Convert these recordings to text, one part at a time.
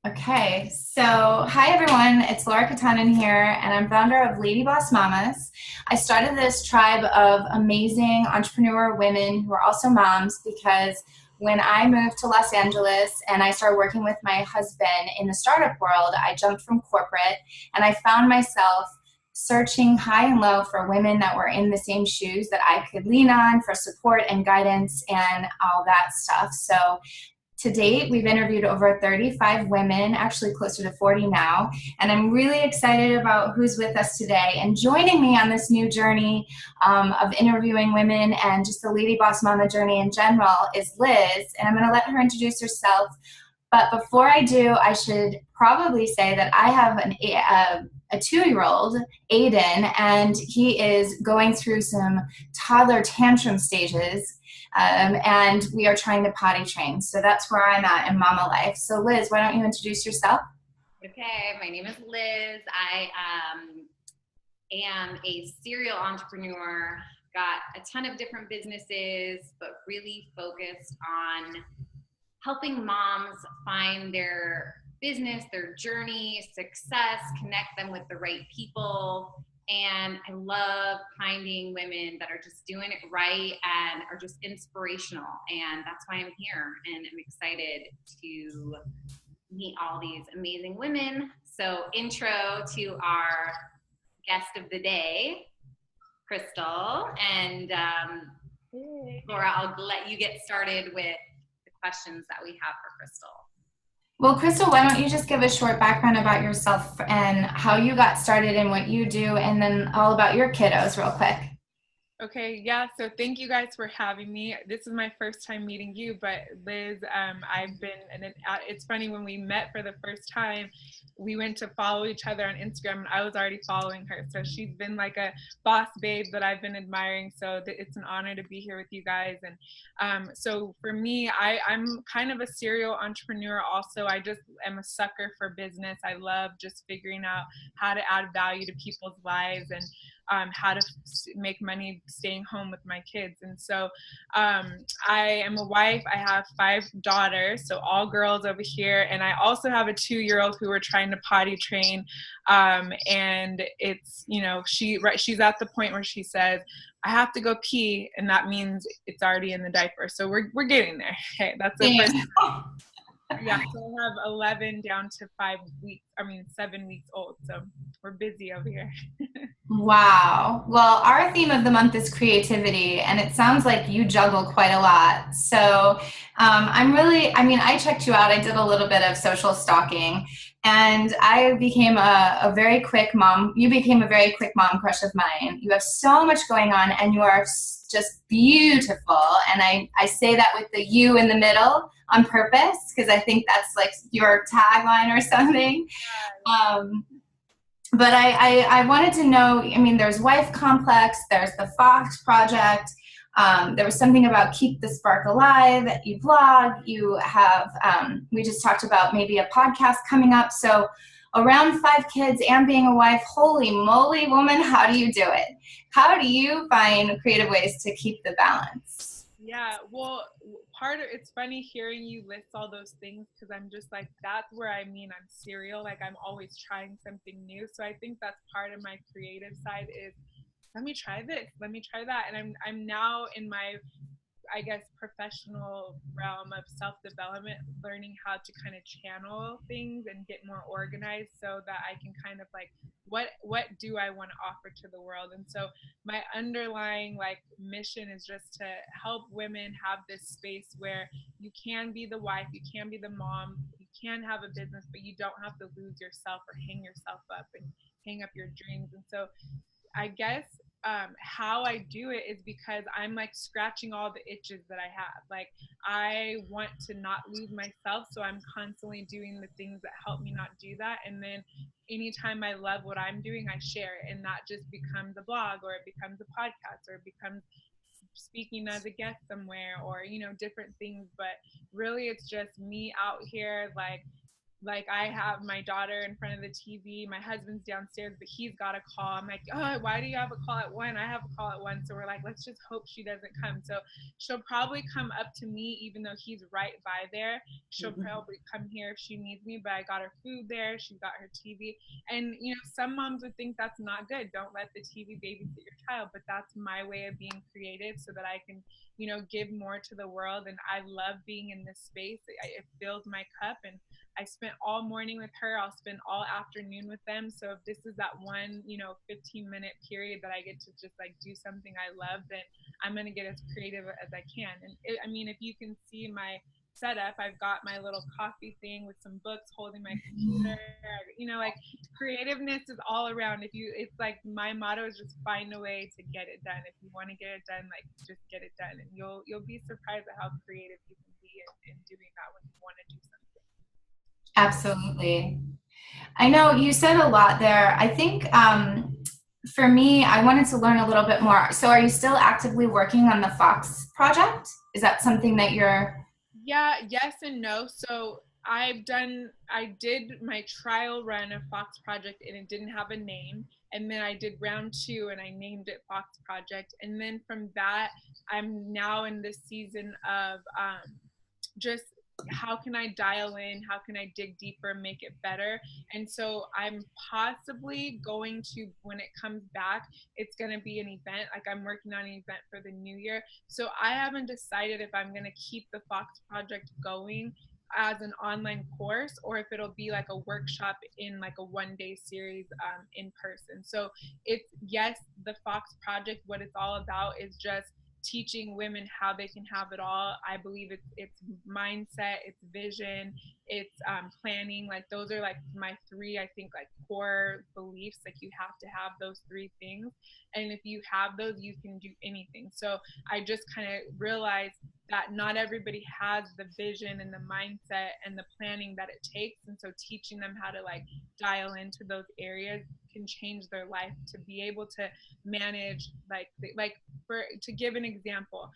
Okay, so hi everyone, it's Laura Kyttanen here, and I'm founder of Lady Boss Mamas. I started this tribe of amazing entrepreneur women who are also moms because when I moved to Los Angeles and I started working with my husband in the startup world, I jumped from corporate and I found myself searching high and low for women that were in the same shoes that I could lean on for support and guidance and all that stuff. So to date, we've interviewed over 35 women, actually closer to 40 now, and I'm really excited about who's with us today. And joining me on this new journey of interviewing women and just the Lady Boss Mama journey in general is Liz, and I'm going to let her introduce herself. But before I do, I should probably say that I have a 2-year-old, Aiden, and he is going through some toddler tantrum stages. And we are trying to potty train. So that's where I'm at in mama life. So Liz, why don't you introduce yourself? Okay, my name is Liz. I am a serial entrepreneur, got a ton of different businesses, but really focused on helping moms find their business, their journey, success, connect them with the right people. And I love finding women that are just doing it right and are just inspirational. And that's why I'm here. And I'm excited to meet all these amazing women. So, intro to our guest of the day, Kristel. And Laura, I'll let you get started with the questions that we have for Kristel. Well, Kristel, why don't you just give a short background about yourself and how you got started and what you do, and then all about your kiddos real quick. Okay, yeah, so thank you guys for having me. This is my first time meeting you, but Liz, I've been, and it's funny, when we met for the first time, we went to follow each other on Instagram, and I was already following her. So she's been like a boss babe that I've been admiring. So it's an honor to be here with you guys. And so for me, I'm kind of a serial entrepreneur also. I just am a sucker for business. I love just figuring out how to add value to people's lives and how to make money staying home with my kids. And so I am a wife. I have 5 daughters, so all girls over here. And I also have a 2-year-old who we're trying to potty train. And it's, she's at the point where she says, I have to go pee, and that means it's already in the diaper. So we're getting there. Okay, that's the first. Yeah, so I have 11 down to 7 weeks old. So we're busy over here. Wow. Well, our theme of the month is creativity, and it sounds like you juggle quite a lot. So I checked you out. I did a little bit of social stalking, and I became a very quick mom. You became a very quick mom crush of mine. You have so much going on, and you are just beautiful. And I say that with the you in the middle on purpose, because I think that's like your tagline or something. But I wanted to know, there's Wife Complex, there's the Fox Project, there was something about Keep the Spark Alive, you blog, you have, we just talked about maybe a podcast coming up. So around 5 kids and being a wife, holy moly, woman, how do you do it? How do you find creative ways to keep the balance? Yeah, well, it's funny hearing you list all those things, because I'm just like, that's where I'm serial. Like, I'm always trying something new. So I think that's part of my creative side is, let me try this, let me try that. And I'm now in my, I guess, professional realm of self-development, learning how to kind of channel things and get more organized so that I can kind of like, what do I want to offer to the world? And so my underlying mission is just to help women have this space where you can be the wife, you can be the mom, you can have a business, but you don't have to lose yourself or hang yourself up and hang up your dreams. And so I guess how I do it is because I'm scratching all the itches that I have. I want to not lose myself, so I'm constantly doing the things that help me not do that. And then anytime I love what I'm doing, I share it, and that just becomes a blog, or it becomes a podcast, or it becomes speaking as a guest somewhere, or different things. But really, it's just me out here like I have my daughter in front of the TV, my husband's downstairs, but he's got a call. I'm like, oh, why do you have a call at 1? I have a call at 1. So we're like, let's just hope she doesn't come. So she'll probably come up to me, even though he's right by there. She'll probably come here if she needs me, but I got her food there. She's got her TV. And, you know, some moms would think that's not good. Don't let the TV babysit your child. But that's my way of being creative so that I can, you know, give more to the world. And I love being in this space. It fills my cup. And I spent all morning with her. I'll spend all afternoon with them. So if this is that one, you know, 15-minute period that I get to just like do something I love, then I'm going to get as creative as I can. And I mean, if you can see my setup, I've got my little coffee thing with some books holding my computer. You know, like creativeness is all around. It's like my motto is just find a way to get it done. If you want to get it done, like just get it done. And you'll be surprised at how creative you can be in doing that when you want to do something. Absolutely. I know you said a lot there. I think for me, I wanted to learn a little bit more. So are you still actively working on the Fox project? Is that something that you're... Yeah, yes and no. So I did my trial run of Fox Project and it didn't have a name. And then I did round 2 and I named it Fox Project. And then from that, I'm now in this season of just how can I dial in, how can I dig deeper, make it better. And so I'm possibly going to, when it comes back, it's going to be an event. Like I'm working on an event for the new year. So I haven't decided if I'm going to keep the Fox Project going as an online course or if it'll be like a workshop in like a one-day series in person. So it's, yes, the Fox Project, what it's all about is just teaching women how they can have it all. I believe it's mindset, it's vision, it's planning. Like those are like my 3, I think, like core beliefs. Like you have to have those 3 things. And if you have those, you can do anything. So I just kind of realized that not everybody has the vision and the mindset and the planning that it takes. And so teaching them how to like dial into those areas can change their life to be able to manage to give an example,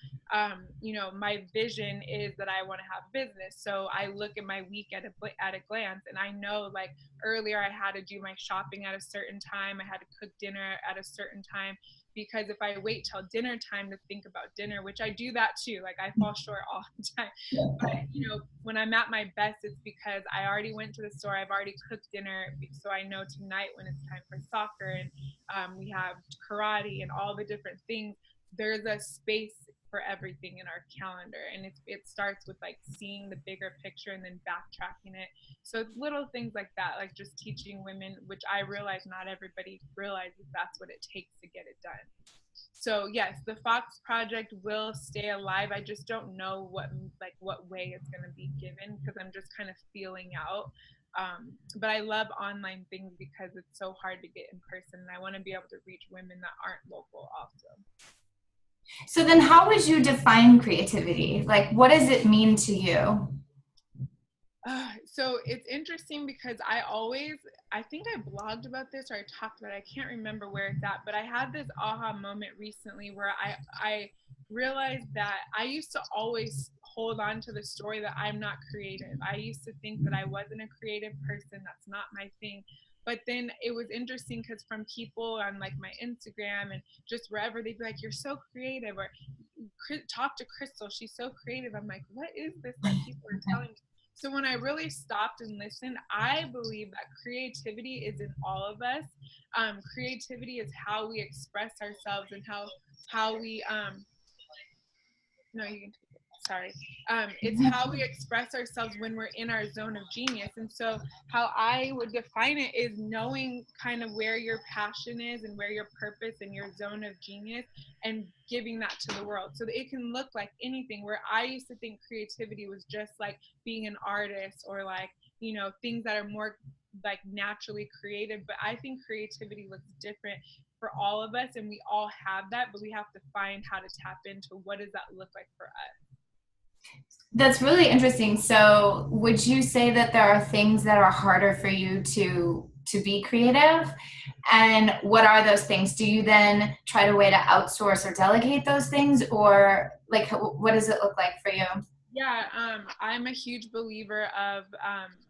you know, my vision is that I want to have business. So I look at my week at a glance and I know like earlier I had to do my shopping at a certain time. I had to cook dinner at a certain time. Because if I wait till dinner time to think about dinner, which I do that too, like I fall short all the time. But you know, when I'm at my best, it's because I already went to the store, I've already cooked dinner, so I know tonight when it's time for soccer and we have karate and all the different things. There's a space for everything in our calendar, and it starts with like seeing the bigger picture and then backtracking it. So it's little things like that, like just teaching women, which I realize not everybody realizes that's what it takes to get it done. So yes, the Fox Project will stay alive. I just don't know what way it's going to be given because I'm just kind of feeling out. But I love online things because it's so hard to get in person, and I want to be able to reach women that aren't local also. So then how would you define creativity? Like, what does it mean to you? So it's interesting because I think I blogged about this or I talked about it. I can't remember where it's at, but I had this aha moment recently where I realized that I used to always hold on to the story that I'm not creative. I used to think that I wasn't a creative person. That's not my thing. But then it was interesting because from people on like my Instagram and just wherever, they'd be like, you're so creative, or talk to Kristel, she's so creative. I'm like, what is this that people are telling me? So when I really stopped and listened, I believe that creativity is in all of us. Creativity is how we express ourselves and how we no, you can take it. Sorry. It's how we express ourselves when we're in our zone of genius. And so how I would define it is knowing kind of where your passion is and where your purpose and your zone of genius and giving that to the world. So that it can look like anything, where I used to think creativity was just like being an artist or like, you know, things that are more like naturally creative. But I think creativity looks different for all of us, and we all have that, but we have to find how to tap into what does that look like for us. That's really interesting. So would you say that there are things that are harder for you to be creative? And what are those things? Do you then try to way to outsource or delegate those things, or like what does it look like for you? Yeah, I'm a huge believer of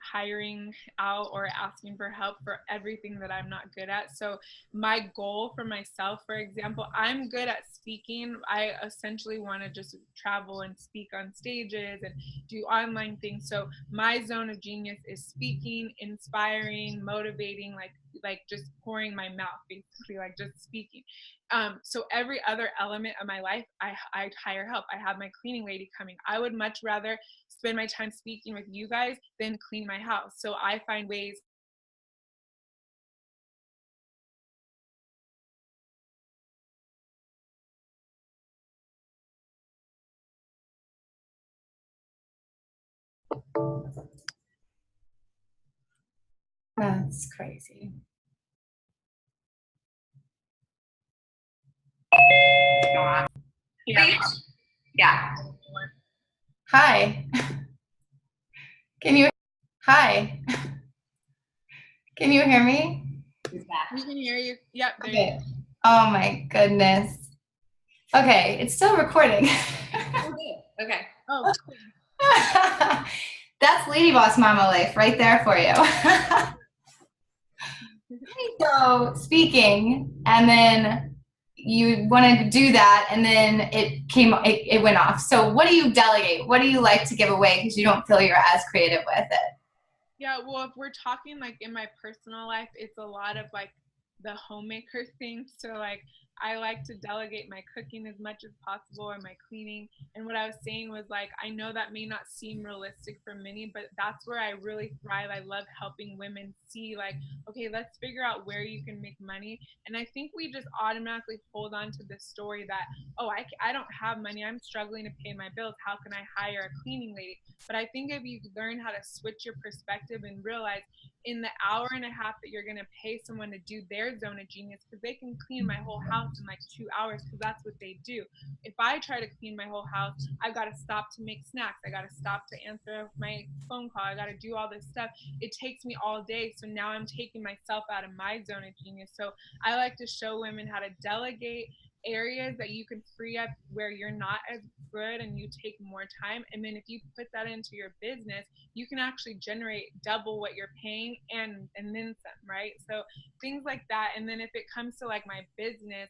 hiring out or asking for help for everything that I'm not good at. So my goal for myself, for example, I'm good at speaking. I essentially want to just travel and speak on stages and do online things. So my zone of genius is speaking, inspiring, motivating, like just pouring my mouth, basically, like just speaking. So every other element of my life, I hire help. I have my cleaning lady coming. I would much rather spend my time speaking with you guys than clean my house. So I find ways. That's crazy. Yeah. Yeah. Hi. Hi. Can you hear me? We can hear you. Yep. There Okay. Oh my goodness. Okay, it's still recording. Okay. Oh, cool. That's Lady Boss Mama life right there for you. So speaking, and then you wanted to do that, and then it went off. So what do you delegate? What do you like to give away because you don't feel you're as creative with it? Yeah, well, if we're talking like in my personal life, it's a lot of like the homemaker things. So like I like to delegate my cooking as much as possible and my cleaning. And what I was saying was like I know that may not seem realistic for many, but that's where I really thrive. I love helping women see like, okay, let's figure out where you can make money. And I think we just automatically hold on to this story that, oh, I don't have money. I'm struggling to pay my bills. How can I hire a cleaning lady? But I think if you learn how to switch your perspective and realize in the hour and a half that you're going to pay someone to do their zone of genius, because they can clean my whole house in like 2 hours, because that's what they do. If I try to clean my whole house, I've got to stop to make snacks. I got to stop to answer my phone call. I got to do all this stuff. It takes me all day. So now I'm taking myself out of my zone of genius. So I like to show women how to delegate areas that you can free up where you're not as good and you take more time. And then if you put that into your business, you can actually generate double what you're paying and then some, right? So things like that. And then if it comes to like my business,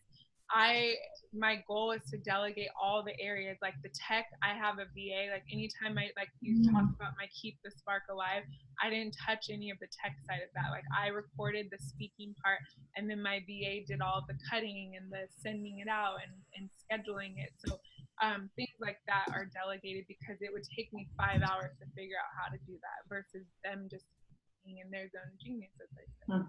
my goal is to delegate all the areas like the tech. I have a VA. Like anytime I like you talked about my keep the spark alive, I didn't touch any of the tech side of that. Like I recorded the speaking part, and then my VA did all the cutting and the sending it out and scheduling it. So things like that are delegated because it would take me 5 hours to figure out how to do that versus them just being in their zone of genius, as I said.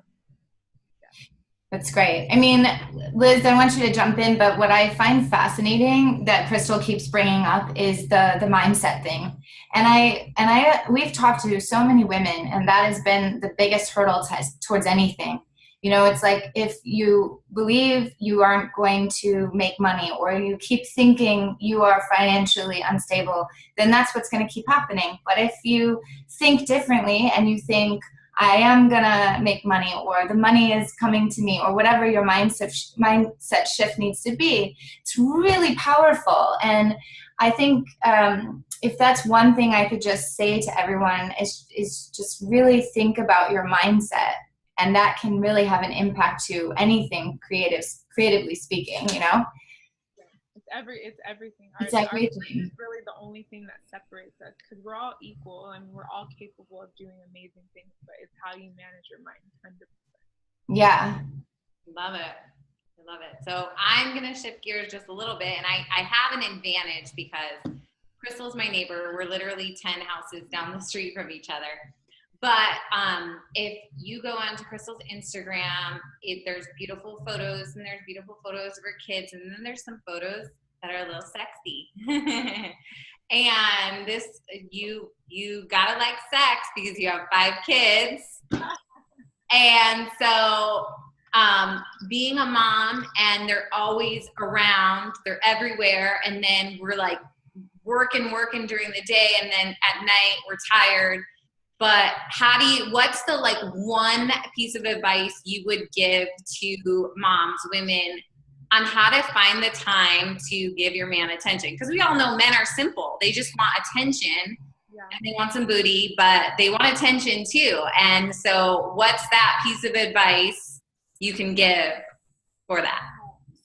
That's great. I mean, Liz, I want you to jump in, but what I find fascinating that Kristel keeps bringing up is the mindset thing. And we've talked to so many women, and that has been the biggest hurdle towards anything. You know, it's like if you believe you aren't going to make money, or you keep thinking you are financially unstable, then that's what's going to keep happening. But if you think differently and you think, I am gonna make money, or the money is coming to me, or whatever your mindset shift needs to be, it's really powerful. And I think if that's one thing I could just say to everyone is just really think about your mindset, and that can really have an impact to anything creatively speaking, you know? It's everything. It's Our everything. is really the only thing that separates us because we're all equal and we're all capable of doing amazing things, but it's how you manage your mind 100%. Yeah. Love it. I love it. So I'm going to shift gears just a little bit, and I have an advantage because Kristel's my neighbor. We're literally 10 houses down the street from each other. But if you go onto Kristel's Instagram, there's beautiful photos, and there's beautiful photos of her kids, and then there's some photos that are a little sexy. And this, you gotta like sex because you have 5 kids. And so being a mom, and they're always around, they're everywhere, and then we're like working during the day, and then at night we're tired. But what's the like one piece of advice you would give to moms, women on how to find the time to give your man attention. Because we all know men are simple. They just want attention. Yeah. And they want some booty, but they want attention too. And so what's that piece of advice you can give for that?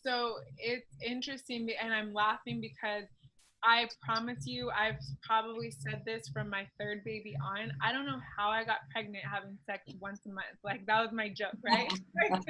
So it's interesting, and I'm laughing because I promise you, I've probably said this from my third baby on. I don't know how I got pregnant having sex once a month. Like, that was my joke, right? But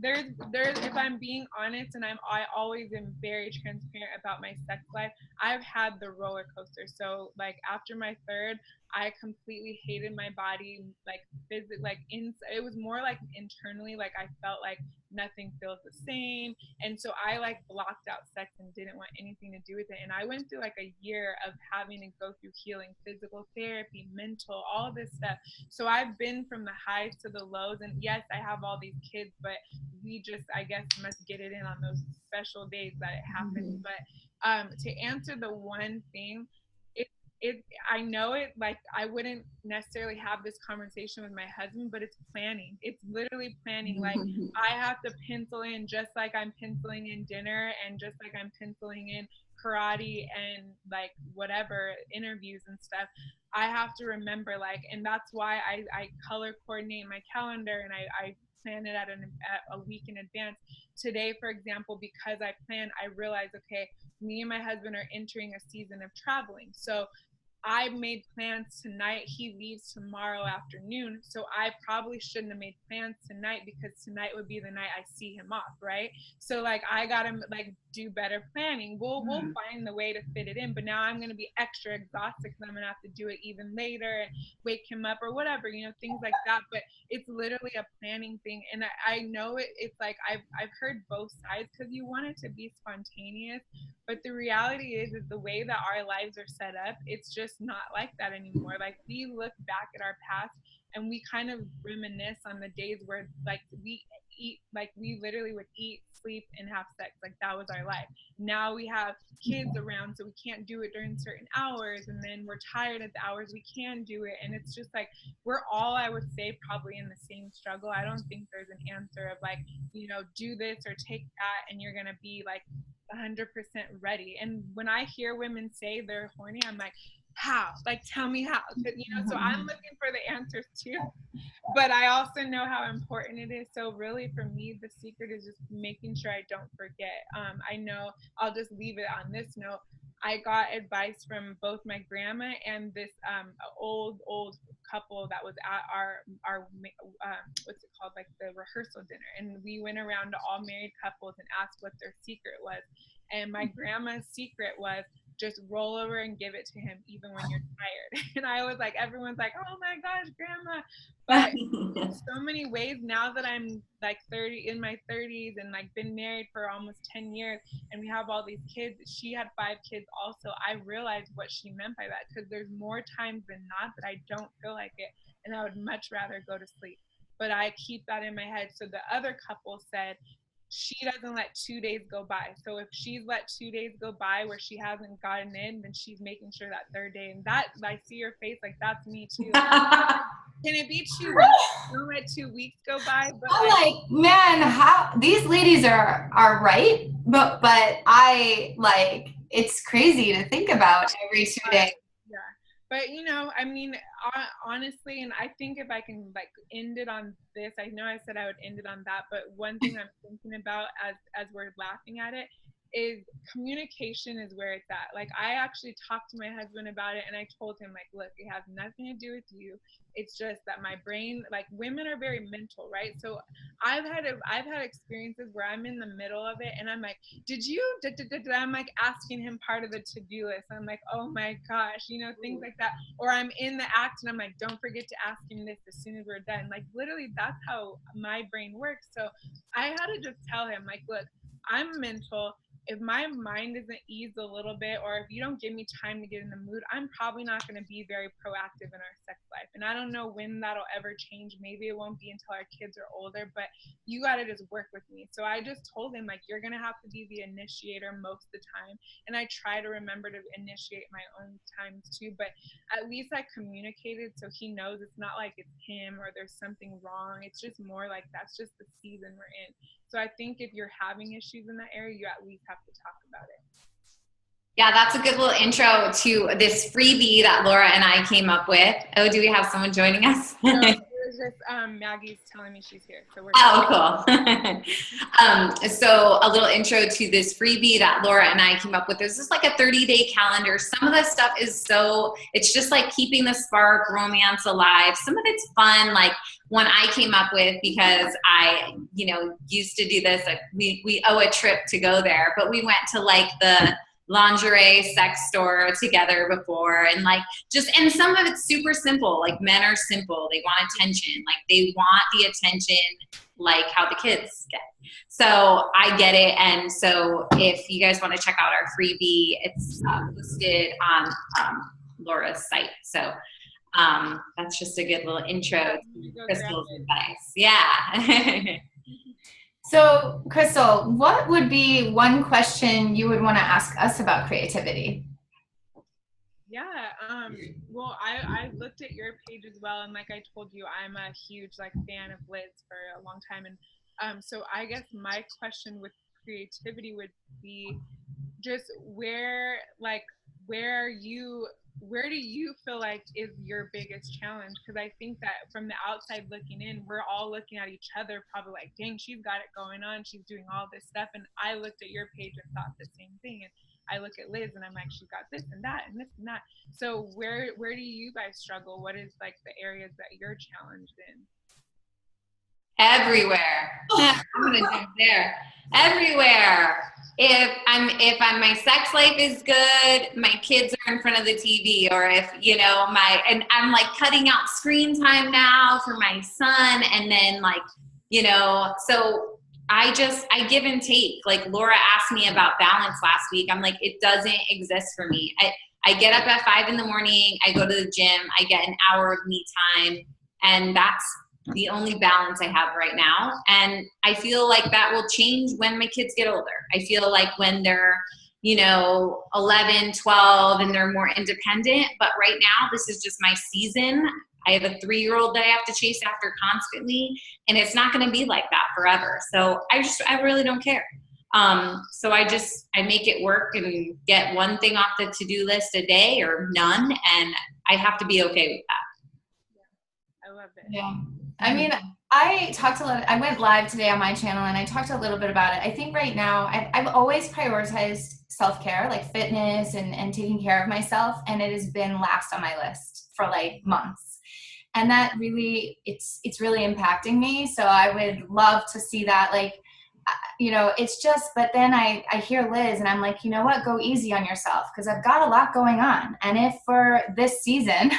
there's, if I'm being honest, and I always am very transparent about my sex life, I've had the roller coaster. So like after my third, I completely hated my body, like physically, like it was more like internally, like I felt like nothing feels the same. And so I like blocked out sex and didn't want anything to do with it. And I went through like a year of having to go through healing, physical therapy, mental, all this stuff. So I've been from the highs to the lows. And yes, I have all these kids, but we just, I guess, must get it in on those special days that it happens. But to answer the one thing, I know it, like I wouldn't necessarily have this conversation with my husband, but it's planning. It's literally planning. Like I have to pencil in, just like I'm penciling in dinner and just like I'm penciling in karate and like whatever interviews and stuff. I have to remember, like, and that's why I color coordinate my calendar, and I plan it at a week in advance. Today, for example, because I plan, I realize, okay, me and my husband are entering a season of traveling. So I made plans tonight. He leaves tomorrow afternoon. So I probably shouldn't have made plans tonight, because tonight would be the night I see him off, right? So like I gotta like do better planning. We'll find the way to fit it in. But now I'm gonna be extra exhausted because I'm gonna have to do it even later and wake him up or whatever, you know, things like that. But it's literally a planning thing. And I know it's like I've heard both sides, because you want it to be spontaneous. But the reality is the way that our lives are set up, it's just not like that anymore. Like we look back at our past and we kind of reminisce on the days where like we eat, like we literally would eat, sleep, and have sex. Like that was our life. Now we have kids around, so we can't do it during certain hours, and then we're tired at the hours we can do it. And it's just like we're all, I would say, probably in the same struggle. I don't think there's an answer of like, you know, do this or take that and you're gonna be like 100% ready. And when I hear women say they're horny, I'm like, how? Like, tell me how. You know, so I'm looking for the answers too. But I also know how important it is. So really, for me, the secret is just making sure I don't forget. I know, I'll just leave it on this note. I got advice from both my grandma and this old couple that was at our what's it called, like the rehearsal dinner, and we went around to all married couples and asked what their secret was. And my grandma's secret was just roll over and give it to him even when you're tired. And I was like, everyone's like, oh my gosh, grandma. But so many ways now that I'm like 30, in my 30s, and like been married for almost 10 years, and we have all these kids. She had 5 kids also. I realized what she meant by that, because there's more times than not that I don't feel like it, and I would much rather go to sleep. But I keep that in my head. So the other couple said, she doesn't let 2 days go by. So if she's let 2 days go by where she hasn't gotten in, then she's making sure that third day. And that, I see your face, like that's me too. Can it be 2 weeks? Don't let 2 weeks go by. But I'm like, man, how these ladies are right, but I like, it's crazy to think about every 2 days. Yeah, but you know, I mean, honestly, and I think if I can like end it on this, I know I said I would end it on that, but one thing I'm thinking about as we're laughing at it is communication is where it's at. Like I actually talked to my husband about it, and I told him like, look, it has nothing to do with you. It's just that my brain, like women are very mental, right? So I've had experiences where I'm in the middle of it and I'm like, did you I'm like asking him part of the to-do list. I'm like, oh my gosh, you know, things like that. Or I'm in the act and I'm like, don't forget to ask him this as soon as we're done. Like literally that's how my brain works. So I had to just tell him like, look, I'm mental. if my mind isn't eased a little bit, or if you don't give me time to get in the mood, I'm probably not going to be very proactive in our sex life. And I don't know when that'll ever change. Maybe it won't be until our kids are older, but you got to just work with me. So I just told him, like, you're going to have to be the initiator most of the time. And I try to remember to initiate my own times too, but at least I communicated so he knows it's not like it's him or there's something wrong. It's just more like that's just the season we're in. So I think if you're having issues in that area, you at least have to talk about it. Yeah, that's a good little intro to this freebie that Laura and I came up with. Oh, do we have someone joining us? No, it was just Maggie's telling me she's here. So we're Oh, cool. So a little intro to this freebie that Laura and I came up with. This is like a 30-day calendar. Some of the stuff is it's just like keeping the spark, romance alive. Some of it's fun, like one I came up with because I, used to do this. Like we owe a trip to go there, but we went to like the lingerie sex store together before, and and some of it's super simple. Like men are simple, they want attention, like they want the attention like how the kids get. So I get it. And so if you guys want to check out our freebie, it's listed on Laura's site. So that's just a good little intro to Kristel's advice. Yeah. So, Kristel, what would be one question you would want to ask us about creativity? Yeah, well, I looked at your page as well, and like I told you, I'm a huge fan of Liz for a long time, and so I guess my question with creativity would be just where do you feel like is your biggest challenge? Because I think that from the outside looking in, we're all looking at each other probably like, dang, she's got it going on, she's doing all this stuff. And I looked at your page and thought the same thing. And I look at Liz and I'm like, she's got this and that and this and that. So where do you guys struggle? What is the areas that you're challenged in? Everywhere. I'm gonna jump there. Everywhere. If my sex life is good, my kids are in front of the TV, or if and I'm cutting out screen time now for my son, and then so I give and take. Like Laura asked me about balance last week. I'm like, it doesn't exist for me. I get up at 5 a.m, I go to the gym, I get an hour of me time, and that's the only balance I have right now. And I feel like that will change when my kids get older. I feel like when they're, 11, 12, and they're more independent. But right now, this is just my season. I have a 3-year-old that I have to chase after constantly, and it's not going to be like that forever. So I really don't care. So I make it work and get one thing off the to-do list a day or none. And I have to be okay with that. Yeah, I love it. Yeah. I mean, I went live today on my channel and I talked a little bit about it. I think right now I've always prioritized self-care, like fitness and taking care of myself. And it has been last on my list for months. And that really, it's really impacting me. So I would love to see that, it's just, but then I hear Liz and I'm like, you know what, go easy on yourself. Cause I've got a lot going on. And if for this season,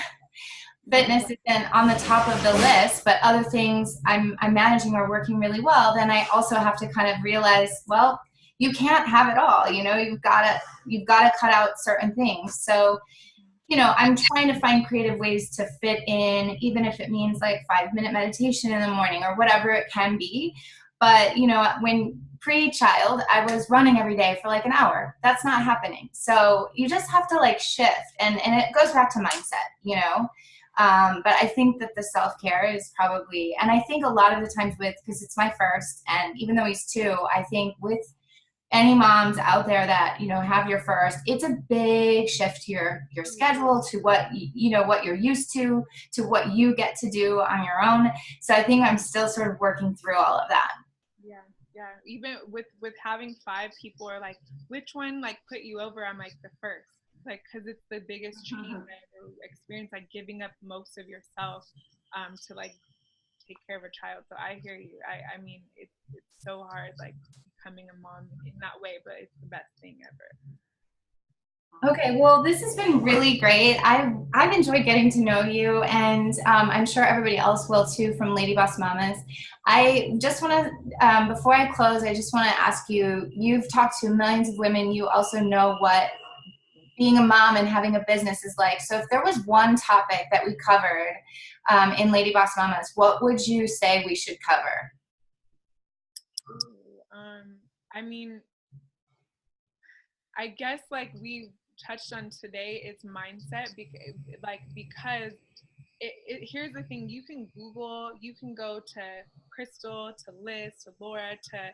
fitness isn't on the top of the list, but other things I'm managing are working really well, then I also have to kind of realize, well, you can't have it all. You've got to cut out certain things. So, I'm trying to find creative ways to fit in, even if it means 5-minute meditation in the morning or whatever it can be. But, when pre-child, I was running every day for an hour. That's not happening. So you just have to shift, and it goes back to mindset, but I think that the self-care is probably, and I think a lot of the times because it's my first, and even though he's 2, I think with any moms out there that, have your first, it's a big shift to your schedule, to what, what you're used to what you get to do on your own. So I think I'm still sort of working through all of that. Yeah. Even with having 5, people are like, which one put you over? I'm the first. Because it's the biggest change I ever experienced, giving up most of yourself to take care of a child. So I hear you. I mean, it's so hard becoming a mom in that way, but it's the best thing ever. Okay, well, this has been really great. I've enjoyed getting to know you, and I'm sure everybody else will too from Lady Boss Mamas. I just want to, before I close, I just want to ask you, you've talked to millions of women. You also know what being a mom and having a business is like. So if there was one topic that we covered in Lady Boss Mamas, what would you say we should cover? I mean, I guess like we touched on today, it's mindset because here's the thing, you can Google, you can go to Kristel, to Liz, to Laura, to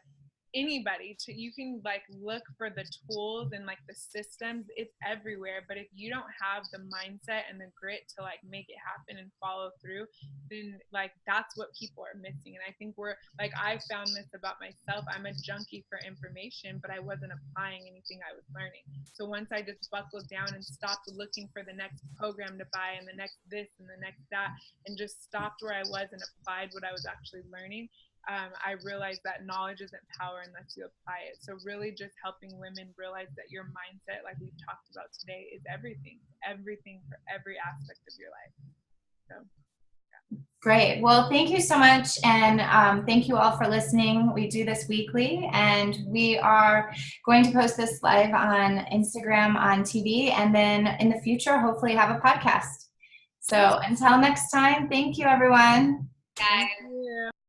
anybody, to you can like look for the tools and like the systems, it's everywhere. But if you don't have the mindset and the grit to like make it happen and follow through, then like that's what people are missing. And I think we're like, I found this about myself, I'm a junkie for information, but I wasn't applying anything I was learning. So once I just buckled down and stopped looking for the next program to buy and the next this and the next that, and just stopped where I was and applied what I was actually learning, I realized that knowledge isn't power unless you apply it. So really just helping women realize that your mindset, like we've talked about today, is everything for every aspect of your life. So, yeah. Great. Well, thank you so much. And thank you all for listening. We do this weekly, and we are going to post this live on Instagram, on TV, and then in the future, hopefully have a podcast. So until next time, thank you, everyone. Guys. Thank you.